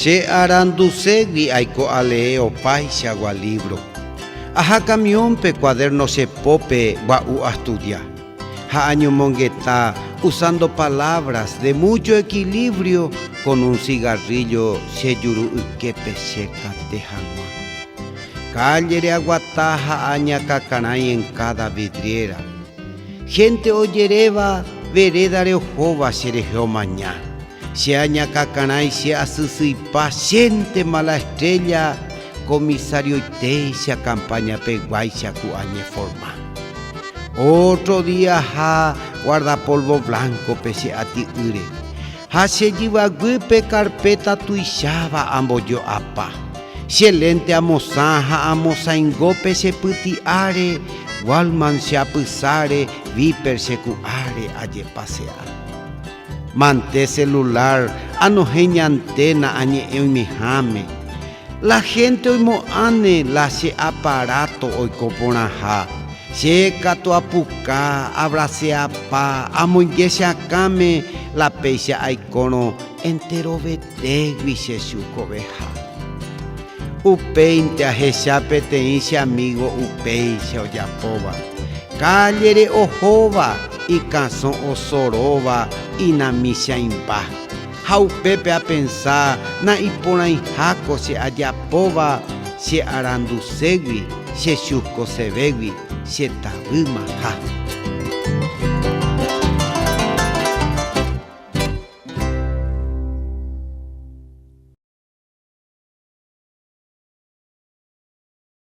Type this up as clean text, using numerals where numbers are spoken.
Che arandusegui aiko ale opai chagua libro. Aja camión pe cuaderno se pope guau a estudiar. Ha año mongueta usando palabras de mucho equilibrio con un cigarrillo se yuru ukepe seca de jangua. Calle aguataja aña cacanay en cada vidriera. Gente oyereva vereda reojova serejeo mañana. Se aña cacanay se asusi paciente mala estrella. Comisario Iteixa campaña peguaixa cuañe forma. Otro día ha guardapolvo blanco pese a ti ure. Ha se lleva guipe carpeta tuishaba amboyo apa. Se lente amosaja amosaingope se putiare. Walman se apusare viper se cuare aye pasear. Mante celular anojeña antena añe eumijame. La gente hoy moane la se aparato hoy coponaja. Se cato apuca, abrace apa, amoyese acame, la peisa aicono, entero vetegui se sucobeja. Upeinte a jesape te inse amigo upeise oyapoba. Callere ojova y canson osoroba y namisa impa. Jau pepe a pensar na ipona jaco se ayapoba se arandusegui se chusco se begui se tabima ja.